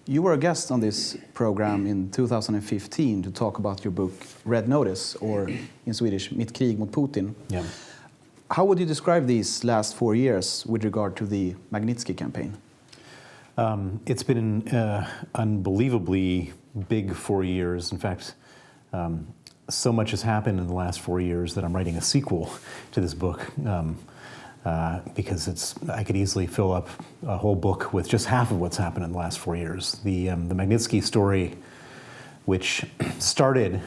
You were a guest on this program in 2015 to talk about your book Red Notice, or in Swedish, Mitt krig mot Putin. Yeah. How would you describe these last 4 years with regard to the Magnitsky campaign? It's been an unbelievably big 4 years. In fact, so much has happened in the last 4 years that I'm writing a sequel to this book because I could easily fill up a whole book with just half of what's happened in the last 4 years. The Magnitsky Story, which started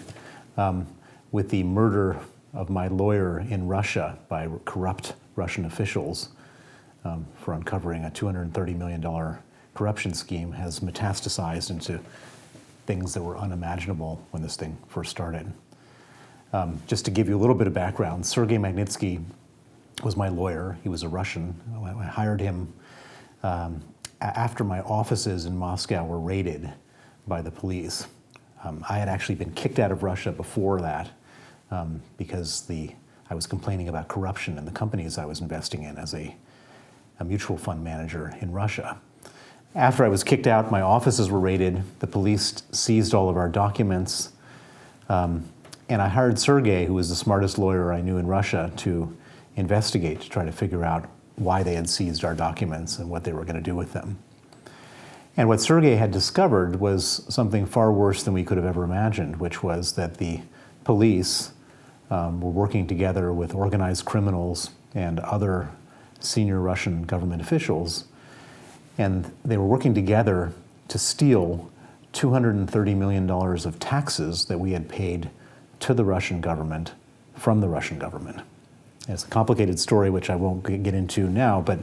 with the murder of my lawyer in Russia by corrupt Russian officials for uncovering a $230 million corruption scheme, has metastasized into things that were unimaginable when this thing first started. Just to give you a little bit of background, Sergei Magnitsky was my lawyer. He was a Russian. I hired him after my offices in Moscow were raided by the police. I had actually been kicked out of Russia before that because I was complaining about corruption in the companies I was investing in as a mutual fund manager in Russia. After I was kicked out, my offices were raided. The police seized all of our documents. And I hired Sergei, who was the smartest lawyer I knew in Russia, to investigate, to try to figure out why they had seized our documents and what they were going to do with them. And what Sergei had discovered was something far worse than we could have ever imagined, which was that the police were working together with organized criminals and other senior Russian government officials, and they were working together to steal $230 million of taxes that we had paid to the Russian government from the Russian government. It's a complicated story, which I won't get into now, but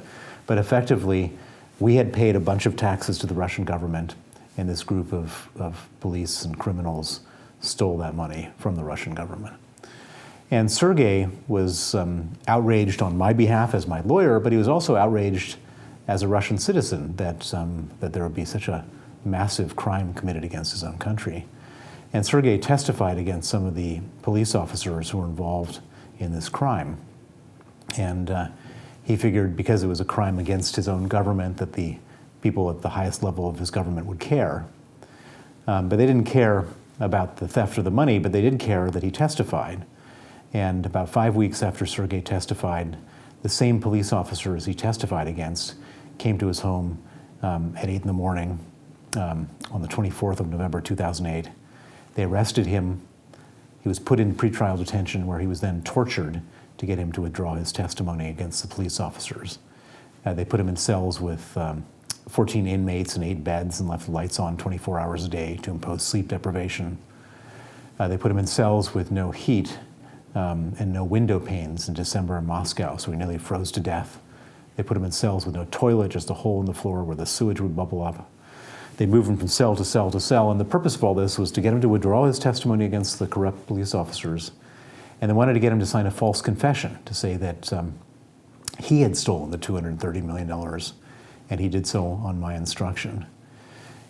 effectively, we had paid a bunch of taxes to the Russian government, and this group of police and criminals stole that money from the Russian government. And Sergei was outraged on my behalf as my lawyer, but he was also outraged as a Russian citizen that there would be such a massive crime committed against his own country. And Sergei testified against some of the police officers who were involved in this crime. And he figured because it was a crime against his own government that the people at the highest level of his government would care. But they didn't care about the theft of the money, but they did care that he testified. And about 5 weeks after Sergei testified, the same police officers he testified against came to his home at 8 in the morning on the 24th of November 2008. They arrested him. He was put in pretrial detention where he was then tortured to get him to withdraw his testimony against the police officers. They put him in cells with 14 inmates and 8 beds and left the lights on 24 hours a day to impose sleep deprivation. They put him in cells with no heat and no window panes in December in Moscow, so he nearly froze to death. They put him in cells with no toilet, just a hole in the floor where the sewage would bubble up. They moved him from cell to cell to cell, and the purpose of all this was to get him to withdraw his testimony against the corrupt police officers, and they wanted to get him to sign a false confession to say that he had stolen the $230 million, and he did so on my instruction.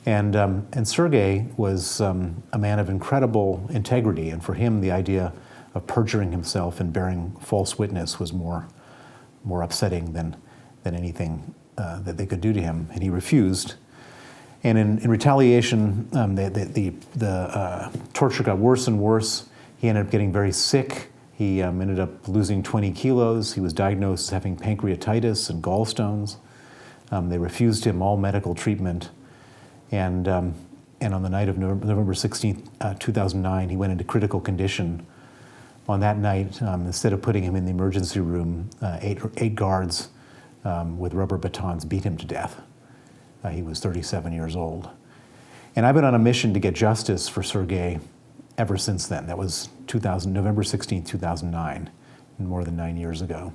And Sergei was a man of incredible integrity, and for him the idea of perjuring himself and bearing false witness was more upsetting than anything that they could do to him, and he refused. And in retaliation, the torture got worse and worse. He ended up getting very sick. He ended up losing 20 kilos. He was diagnosed as having pancreatitis and gallstones. They refused him all medical treatment. And on the night of November 16th, 2009, he went into critical condition. On that night, instead of putting him in the emergency room, eight guards with rubber batons beat him to death. He was 37 years old. And I've been on a mission to get justice for Sergei ever since then. That was November 16, 2009, more than 9 years ago.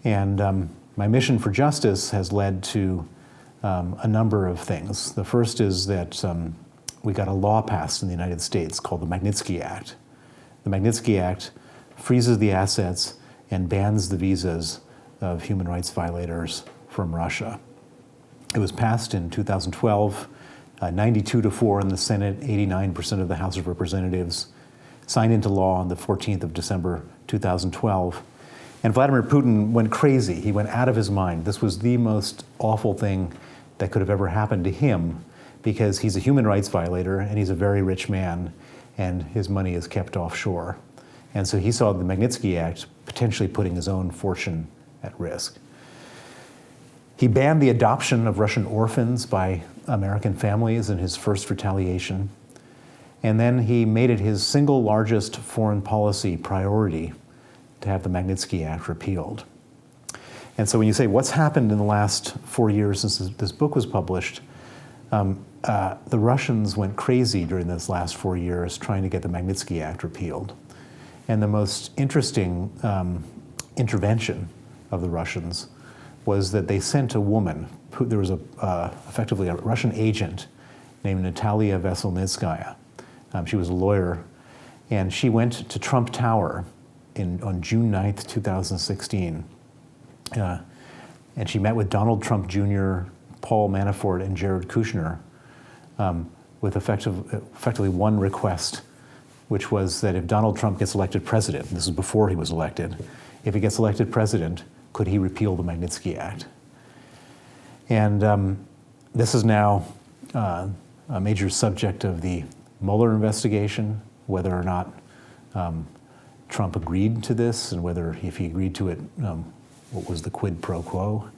And my mission for justice has led to a number of things. The first is that we got a law passed in the United States called the Magnitsky Act. The Magnitsky Act freezes the assets and bans the visas of human rights violators from Russia. It was passed in 2012, 92-4 in the Senate, 89% of the House of Representatives, signed into law on the 14th of December 2012. And Vladimir Putin went crazy. He went out of his mind. This was the most awful thing that could have ever happened to him because he's a human rights violator and he's a very rich man and his money is kept offshore. And so he saw the Magnitsky Act potentially putting his own fortune at risk. He banned the adoption of Russian orphans by American families in his first retaliation. And then he made it his single largest foreign policy priority to have the Magnitsky Act repealed. And so when you say, what's happened in the last 4 years since this book was published, the Russians went crazy during those last 4 years trying to get the Magnitsky Act repealed. And the most interesting intervention of the Russians was that they sent a woman. There was effectively a Russian agent named Natalia Veselnitskaya. She was a lawyer, and she went to Trump Tower on June 9th, 2016. And she met with Donald Trump Jr., Paul Manafort, and Jared Kushner with effectively one request, which was that if Donald Trump gets elected president, this is before he was elected, if he gets elected president, could he repeal the Magnitsky Act? And this is now a major subject of the Mueller investigation, whether or not Trump agreed to this, and whether, if he agreed to it, what was the quid pro quo.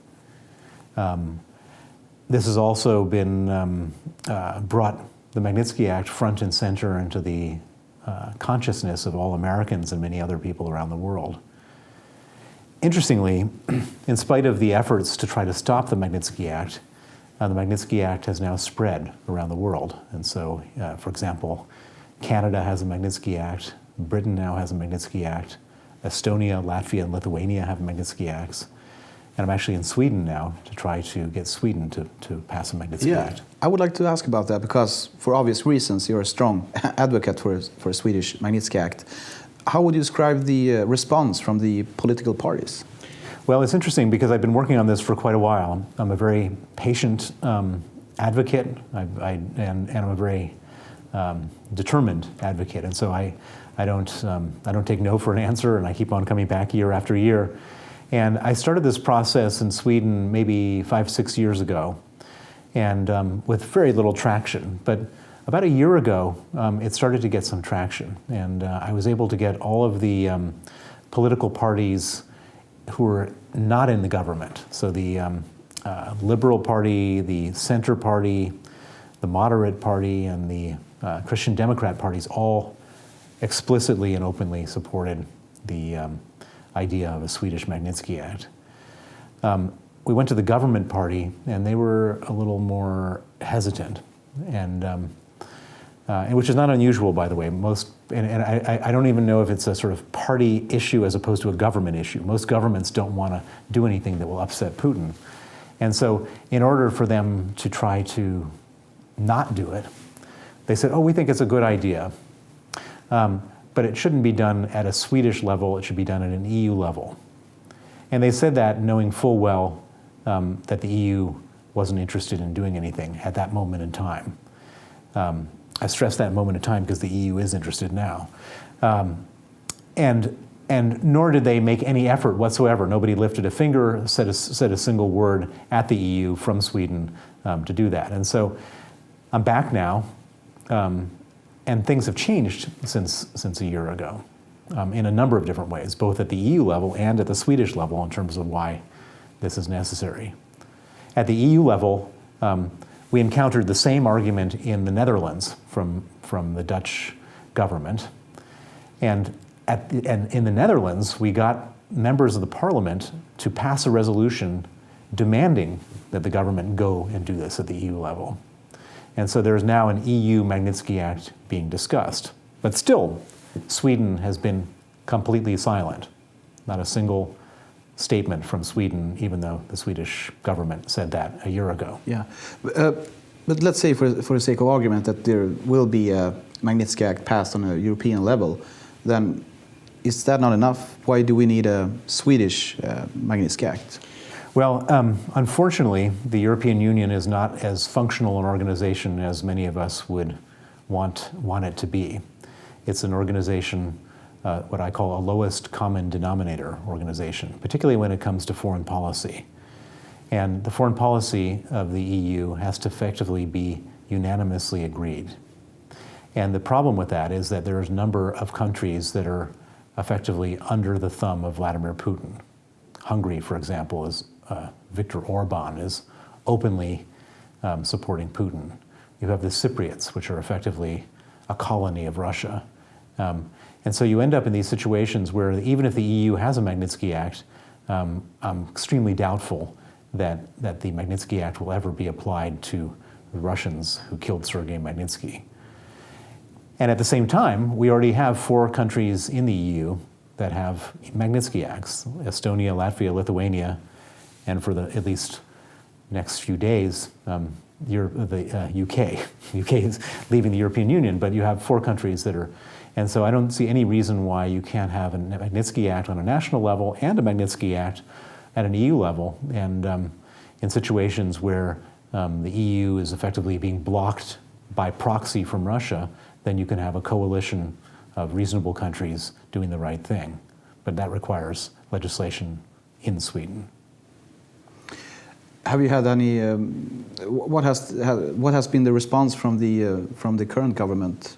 This has also been brought the Magnitsky Act front and center into the consciousness of all Americans and many other people around the world. Interestingly, in spite of the efforts to try to stop the Magnitsky Act has now spread around the world. And so, for example, Canada has a Magnitsky Act, Britain now has a Magnitsky Act, Estonia, Latvia, and Lithuania have Magnitsky Acts. And I'm actually in Sweden now to try to get Sweden to pass a Magnitsky Act. I would like to ask about that because, for obvious reasons, you're a strong advocate for a Swedish Magnitsky Act. How would you describe the response from the political parties? Well, it's interesting because I've been working on this for quite a while. I'm a very patient advocate, and I'm a very determined advocate. And so I don't take no for an answer, and I keep on coming back year after year. And I started this process in Sweden maybe 5-6 years ago, and with very little traction. But about a year ago, it started to get some traction, and I was able to get all of the political parties who were not in the government. So the Liberal Party, the Center Party, the Moderate Party, and the Christian Democrat parties all explicitly and openly supported the idea of a Swedish Magnitsky Act. We went to the government party, and they were a little more hesitant, and which is not unusual, by the way. I don't even know if it's a sort of party issue as opposed to a government issue. Most governments don't want to do anything that will upset Putin. And so in order for them to try to not do it, they said, oh, we think it's a good idea. But it shouldn't be done at a Swedish level, it should be done at an EU level. And they said that knowing full well that the EU wasn't interested in doing anything at that moment in time. I stress that moment in time because the EU is interested now. And nor did they make any effort whatsoever. Nobody lifted a finger, said a single word at the EU from Sweden to do that. And so I'm back now, and things have changed since a year ago in a number of different ways, both at the EU level and at the Swedish level in terms of why this is necessary. At the EU level, we encountered the same argument in the Netherlands from the Dutch government. And in the Netherlands, we got members of the parliament to pass a resolution demanding that the government go and do this at the EU level. And so there is now an EU Magnitsky Act being discussed. But still, Sweden has been completely silent. Not a single statement from Sweden, even though the Swedish government said that a year ago. Yeah, but let's say for the sake of argument that there will be a Magnitsky Act passed on a European level, then is that not enough? Why do we need a Swedish Magnitsky Act? Well, unfortunately, the European Union is not as functional an organization as many of us would want it to be. It's an organization, what I call a lowest common denominator organization, particularly when it comes to foreign policy. And the foreign policy of the EU has to effectively be unanimously agreed. And the problem with that is that there's a number of countries that are effectively under the thumb of Vladimir Putin. Hungary, for example, is Viktor Orban is openly supporting Putin. You have the Cypriots, which are effectively a colony of Russia. And so you end up in these situations where even if the EU has a Magnitsky Act, I'm extremely doubtful that the Magnitsky Act will ever be applied to the Russians who killed Sergei Magnitsky. And at the same time, we already have 4 countries in the EU that have Magnitsky Acts: Estonia, Latvia, Lithuania, and for the at least next few days, the UK. UK is leaving the European Union, but you have 4 countries that are, and so I don't see any reason why you can't have a Magnitsky Act on a national level and a Magnitsky Act at an EU level, and in situations where the EU is effectively being blocked by proxy from Russia, then you can have a coalition of reasonable countries doing the right thing. But that requires legislation in Sweden. Have you had any? What has been the response from the current government?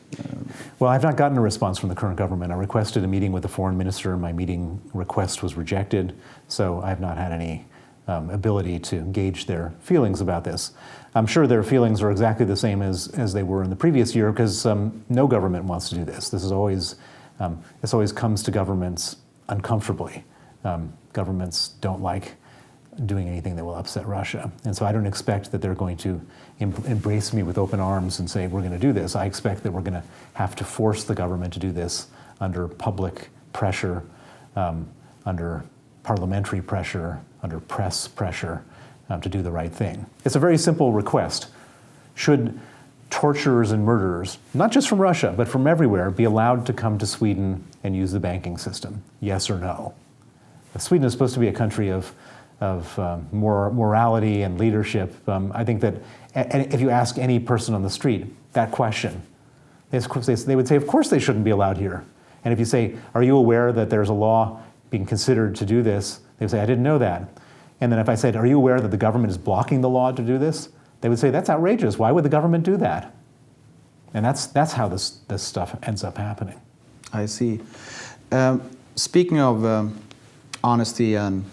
Well, I've not gotten a response from the current government. I requested a meeting with the foreign minister, and my meeting request was rejected. So I've not had any ability to gauge their feelings about this. I'm sure their feelings are exactly the same as they were in the previous year, because no government wants to do this. This always comes to governments uncomfortably. Governments don't like doing anything that will upset Russia. And so I don't expect that they're going to embrace me with open arms and say, we're going to do this. I expect that we're going to have to force the government to do this under public pressure, under parliamentary pressure, under press pressure, to do the right thing. It's a very simple request. Should torturers and murderers, not just from Russia, but from everywhere, be allowed to come to Sweden and use the banking system? Yes or no? Sweden is supposed to be a country of morality and leadership. I think that if you ask any person on the street that question, they would say, of course they shouldn't be allowed here. And if you say, are you aware that there's a law being considered to do this? They would say, I didn't know that. And then if I said, are you aware that the government is blocking the law to do this? They would say, that's outrageous. Why would the government do that? And that's how this stuff ends up happening. I see. Speaking of honesty and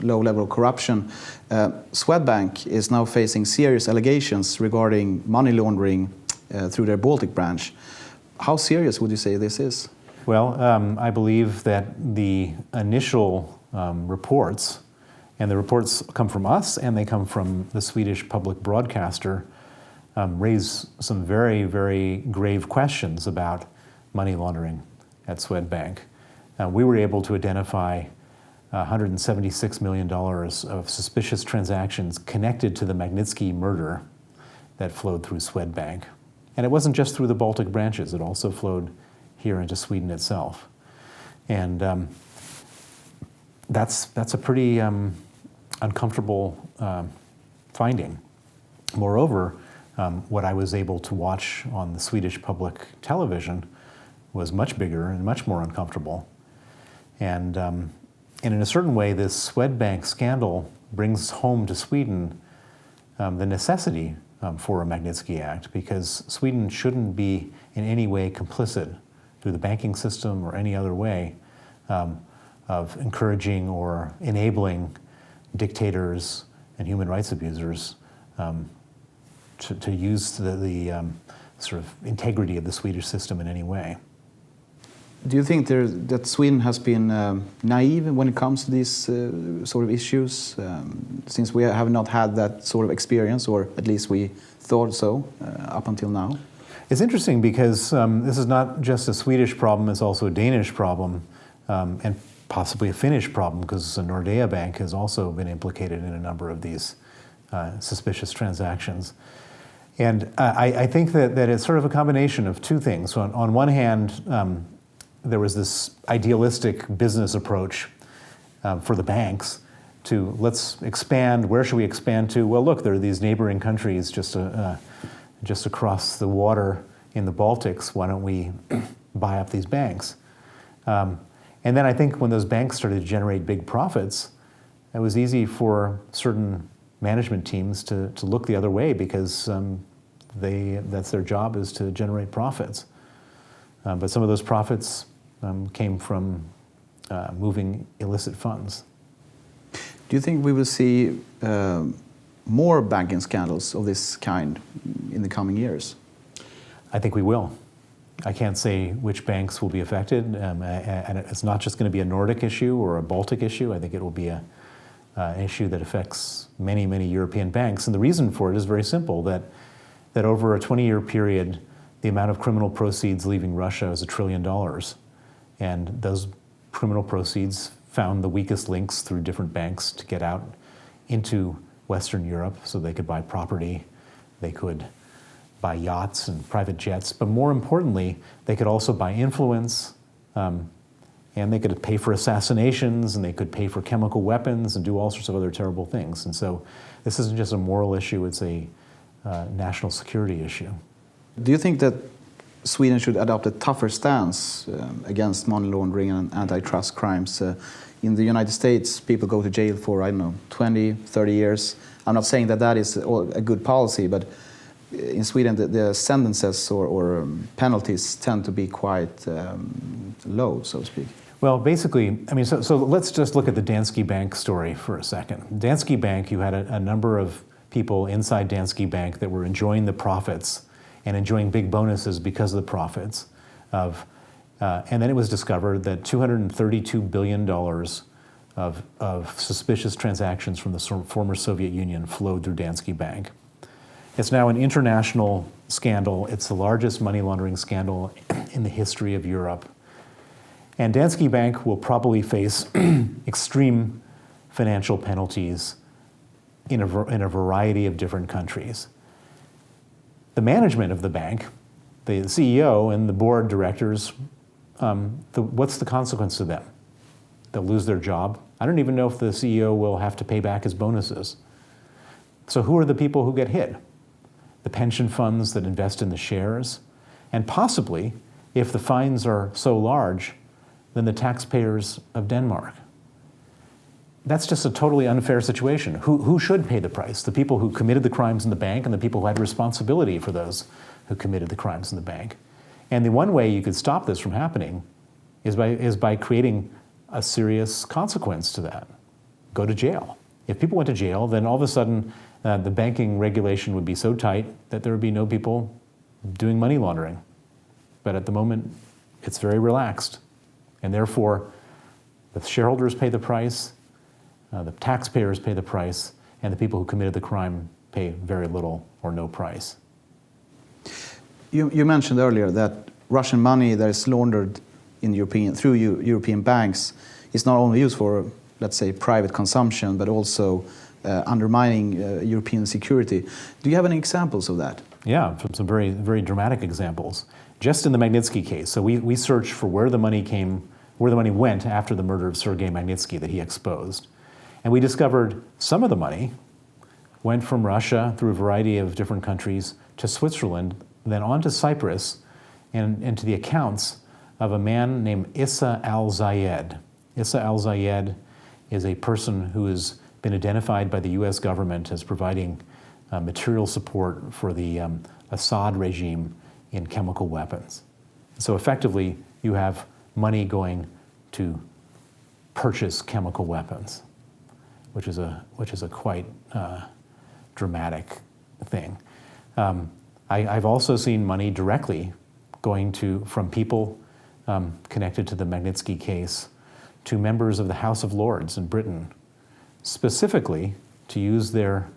low level of corruption, Swedbank is now facing serious allegations regarding money laundering through their Baltic branch. How serious would you say this is? Well, I believe that the initial reports, and the reports come from us and they come from the Swedish public broadcaster, raise some very, very grave questions about money laundering at Swedbank. We were able to identify $176 million of suspicious transactions connected to the Magnitsky murder that flowed through Swedbank. And it wasn't just through the Baltic branches, it also flowed here into Sweden itself. And that's a pretty uncomfortable finding. Moreover, what I was able to watch on the Swedish public television was much bigger and much more uncomfortable. And in a certain way, this Swedbank scandal brings home to Sweden the necessity for a Magnitsky Act, because Sweden shouldn't be in any way complicit through the banking system or any other way of encouraging or enabling dictators and human rights abusers to use the sort of integrity of the Swedish system in any way. Do you think that Sweden has been naive when it comes to these sort of issues, since we have not had that sort of experience, or at least we thought so up until now? It's interesting because this is not just a Swedish problem, it's also a Danish problem, and possibly a Finnish problem, because Nordea Bank has also been implicated in a number of these suspicious transactions. And I think that it's sort of a combination of two things. So on one hand, there was this idealistic business approach for the banks to, let's expand. Where should we expand to? Well, look, there are these neighboring countries just across the water in the Baltics. Why don't we buy up these banks? And then I think when those banks started to generate big profits, it was easy for certain management teams to look the other way, because that's their job, is to generate profits. But some of those profits came from moving illicit funds. Do you think we will see more banking scandals of this kind in the coming years? I think we will. I can't say which banks will be affected, and it's not just going to be a Nordic issue or a Baltic issue. I think it will be an issue that affects many, many European banks. And the reason for it is very simple, that over a 20-year period, the amount of criminal proceeds leaving Russia is $1 trillion. And those criminal proceeds found the weakest links through different banks to get out into Western Europe so they could buy property, they could buy yachts and private jets, but more importantly, they could also buy influence, and they could pay for assassinations, and they could pay for chemical weapons and do all sorts of other terrible things. And so this isn't just a moral issue, it's a national security issue. Do you think that Sweden should adopt a tougher stance against money laundering and antitrust crimes? In the United States, people go to jail for, 20, 30 years. I'm not saying that is a good policy, but in Sweden, the sentences or penalties tend to be quite low, so to speak. Well, basically, so let's just look at the Danske Bank story for a second. Danske Bank, you had a number of people inside Danske Bank that were enjoying the profits and enjoying big bonuses because of the profits and then it was discovered that $232 billion of suspicious transactions from the former Soviet Union flowed through Danske Bank. It's now an international scandal. It's the largest money laundering scandal in the history of Europe. And Danske Bank will probably face extreme financial penalties in a variety of different countries. The management of the bank, the CEO and the board directors, what's the consequence to them? They'll lose their job. I don't even know if the CEO will have to pay back his bonuses. So who are the people who get hit? The pension funds that invest in the shares, and possibly, if the fines are so large, then the taxpayers of Denmark. That's just a totally unfair situation. Who should pay the price? The people who committed the crimes in the bank and the people who had responsibility for those who committed the crimes in the bank. And the one way you could stop this from happening is by creating a serious consequence to that. Go to jail. If people went to jail, then all of a sudden the banking regulation would be so tight that there would be no people doing money laundering. But at the moment, it's very relaxed. And therefore, the shareholders pay the price, the taxpayers pay the price, and the people who committed the crime pay very little or no price. You mentioned earlier that Russian money that is laundered through European banks is not only used for, let's say, private consumption, but also undermining European security. Do you have any examples of that? Yeah, some very, very dramatic examples. Just in the Magnitsky case, so we searched for where the money went after the murder of Sergei Magnitsky that he exposed. And we discovered some of the money went from Russia through a variety of different countries to Switzerland, then on to Cyprus, and to the accounts of a man named Issa al-Zayed. Issa al-Zayed is a person who has been identified by the US government as providing material support for the Assad regime in chemical weapons. So effectively, you have money going to purchase chemical weapons, which is a quite dramatic thing. I've also seen money directly going from people connected to the Magnitsky case to members of the House of Lords in Britain, specifically to use their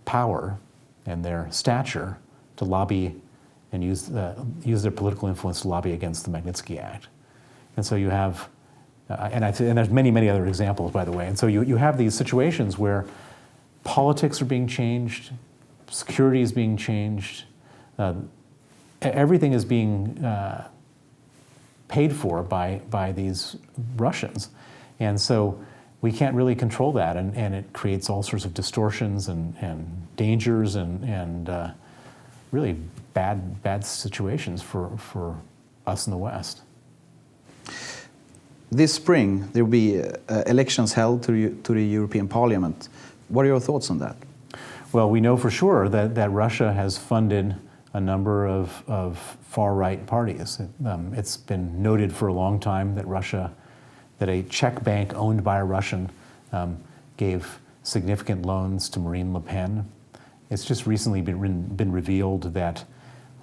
power and their stature to lobby and use their political influence to lobby against the Magnitsky Act. And so you have, and there's many, many other examples, by the way. And so you have these situations where politics are being changed, security is being changed, everything is being paid for by these Russians. And so we can't really control that, and it creates all sorts of distortions and dangers and really bad situations for us in the West. This spring, there will be elections held to the European Parliament. What are your thoughts on that? Well, we know for sure that Russia has funded a number of far-right parties. It's been noted for a long time that a Czech bank owned by a Russian gave significant loans to Marine Le Pen. It's just recently been revealed that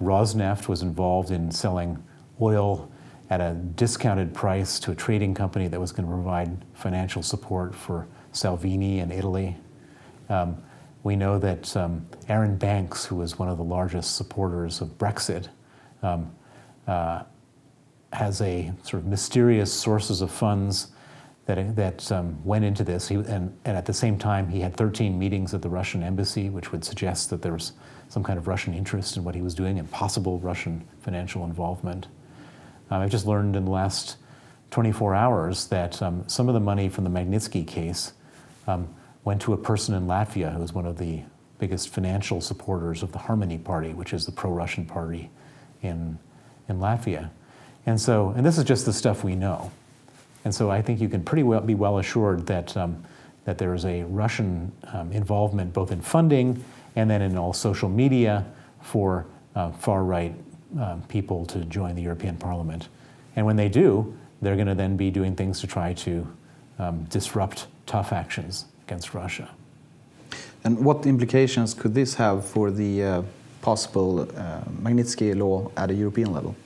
Rosneft was involved in selling oil at a discounted price to a trading company that was going to provide financial support for Salvini in Italy. We know that Aaron Banks, who was one of the largest supporters of Brexit, has a sort of mysterious sources of funds that went into this. And at the same time, he had 13 meetings at the Russian embassy, which would suggest that there was some kind of Russian interest in what he was doing and possible Russian financial involvement. I've just learned in the last 24 hours that some of the money from the Magnitsky case went to a person in Latvia who was one of the biggest financial supporters of the Harmony Party, which is the pro-Russian party in Latvia. And this is just the stuff we know. And so I think you can pretty well be well assured that there is a Russian involvement both in funding and then in all social media for far-right people to join the European Parliament. And when they do, they're going to then be doing things to try to disrupt tough actions against Russia. And what implications could this have for the possible Magnitsky law at a European level?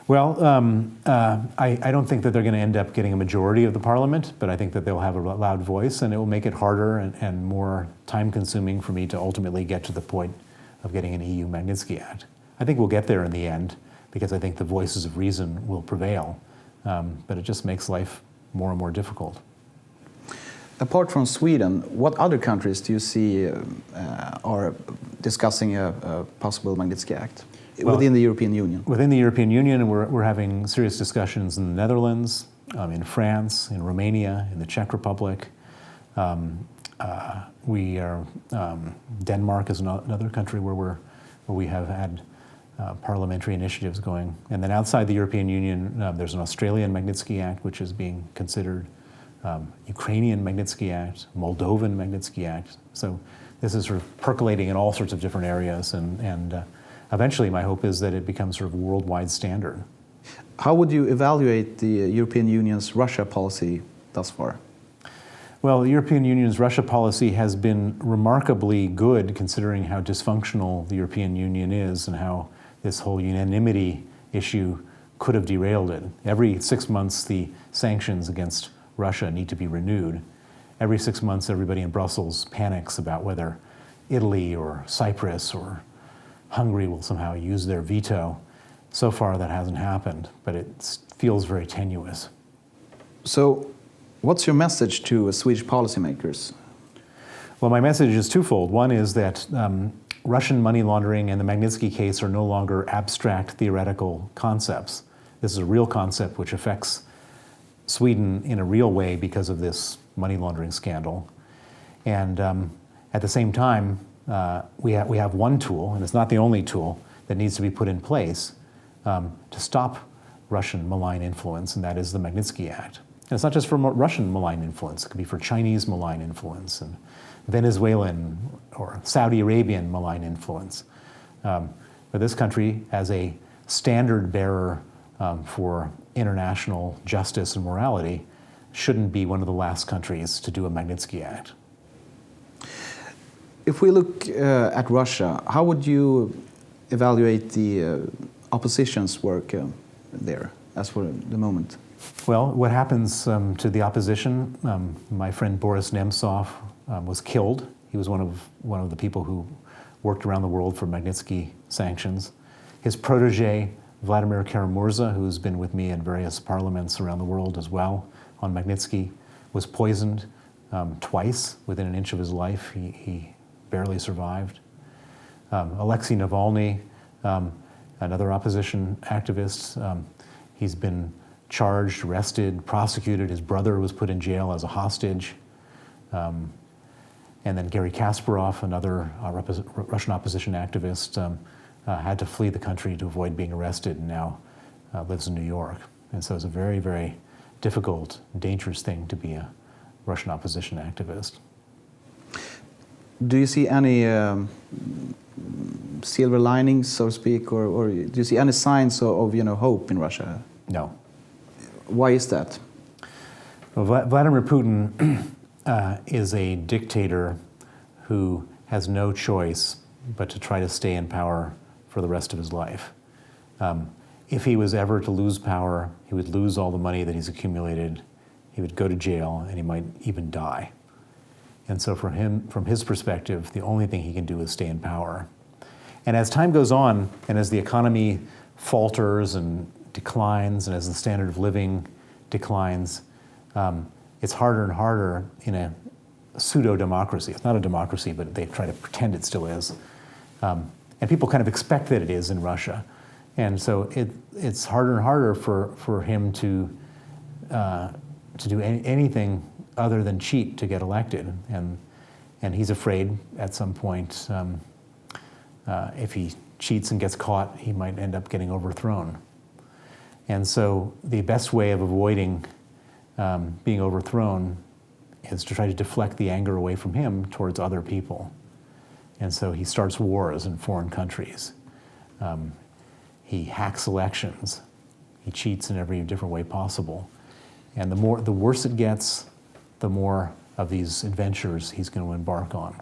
Well, I don't think that they're going to end up getting a majority of the parliament, but I think that they'll have a loud voice, and it will make it harder and more time-consuming for me to ultimately get to the point of getting an EU Magnitsky Act. I think we'll get there in the end, because I think the voices of reason will prevail, but it just makes life more and more difficult. Apart from Sweden, what other countries do you see are discussing a possible Magnitsky Act within the European Union? Within the European Union, we're having serious discussions in the Netherlands, in France, in Romania, in the Czech Republic. Denmark is another country where we have had parliamentary initiatives going. And then outside the European Union, there's an Australian Magnitsky Act, which is being considered. Ukrainian Magnitsky Act, Moldovan Magnitsky Act. So this is sort of percolating in all sorts of different areas, and eventually my hope is that it becomes sort of a worldwide standard. How would you evaluate the European Union's Russia policy thus far? Well, the European Union's Russia policy has been remarkably good considering how dysfunctional the European Union is and how this whole unanimity issue could have derailed it. Every 6 months, the sanctions against Russia need to be renewed. Every 6 months, everybody in Brussels panics about whether Italy or Cyprus or Hungary will somehow use their veto. So far, that hasn't happened, but it feels very tenuous. So, what's your message to Swedish policymakers? Well, my message is twofold. One is that Russian money laundering and the Magnitsky case are no longer abstract theoretical concepts. This is a real concept which affects Sweden in a real way because of this money laundering scandal. And at the same time, we have one tool, and it's not the only tool, that needs to be put in place to stop Russian malign influence, and that is the Magnitsky Act. And it's not just for Russian malign influence, it could be for Chinese malign influence and Venezuelan or Saudi Arabian malign influence. But this country, as a standard bearer for international justice and morality, shouldn't be one of the last countries to do a Magnitsky Act. If we look at Russia, how would you evaluate the opposition's work there, as for the moment? Well, what happens to the opposition? My friend Boris Nemtsov was killed. He was one of the people who worked around the world for Magnitsky sanctions. His protege, Vladimir Kara-Murza, who's been with me in various parliaments around the world as well on Magnitsky, was poisoned twice within an inch of his life. He barely survived. Alexei Navalny, another opposition activist, he's been charged, arrested, prosecuted. His brother was put in jail as a hostage. And then Garry Kasparov, another Russian opposition activist, had to flee the country to avoid being arrested and now lives in New York. And so it's a very, very difficult, dangerous thing to be a Russian opposition activist. Do you see any silver linings, so to speak, or do you see any signs of hope in Russia? No. Why is that? Well, Vladimir Putin is a dictator who has no choice but to try to stay in power for the rest of his life. If he was ever to lose power, he would lose all the money that he's accumulated, he would go to jail, and he might even die. And so for him, from his perspective, the only thing he can do is stay in power. And as time goes on, and as the economy falters and declines, and as the standard of living declines, it's harder and harder in a pseudo-democracy. It's not a democracy, but they try to pretend it still is. And people kind of expect that it is in Russia. And so it's harder and harder for him to do anything other than cheat to get elected. And he's afraid at some point, if he cheats and gets caught, he might end up getting overthrown. And so the best way of avoiding being overthrown is to try to deflect the anger away from him towards other people. And so he starts wars in foreign countries. He hacks elections. He cheats in every different way possible. And the worse it gets, the more of these adventures he's going to embark on.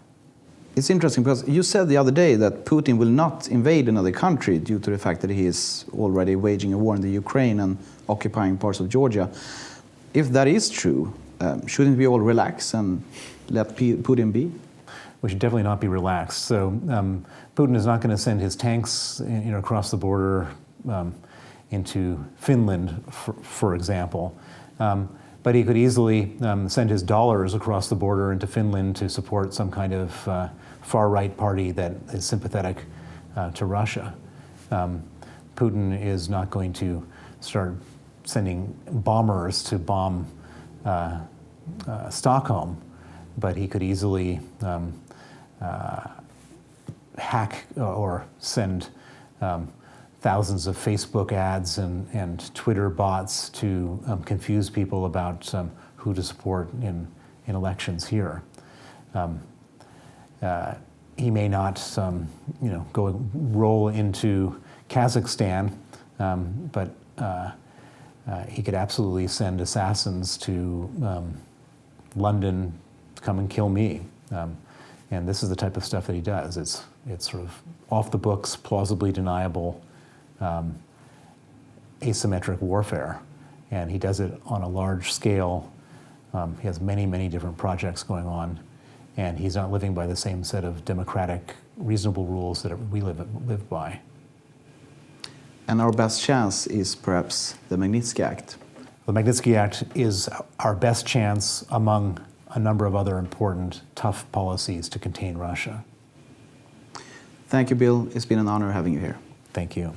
It's interesting because you said the other day that Putin will not invade another country due to the fact that he is already waging a war in the Ukraine and occupying parts of Georgia. If that is true, shouldn't we all relax and let Putin be? We should definitely not be relaxed. So Putin is not going to send his tanks across the border into Finland, for example. But he could easily send his dollars across the border into Finland to support some kind of far-right party that is sympathetic to Russia. Putin is not going to start sending bombers to bomb Stockholm, but he could easily hack or send thousands of Facebook ads and Twitter bots to confuse people about who to support in elections here. He may not, go roll into Kazakhstan, but he could absolutely send assassins to London to come and kill me. And this is the type of stuff that he does. It's sort of off the books, plausibly deniable, asymmetric warfare. And he does it on a large scale. He has many, many different projects going on. And he's not living by the same set of democratic, reasonable rules that we live by. And our best chance is perhaps the Magnitsky Act. The Magnitsky Act is our best chance among a number of other important, tough policies to contain Russia. Thank you, Bill. It's been an honor having you here. Thank you.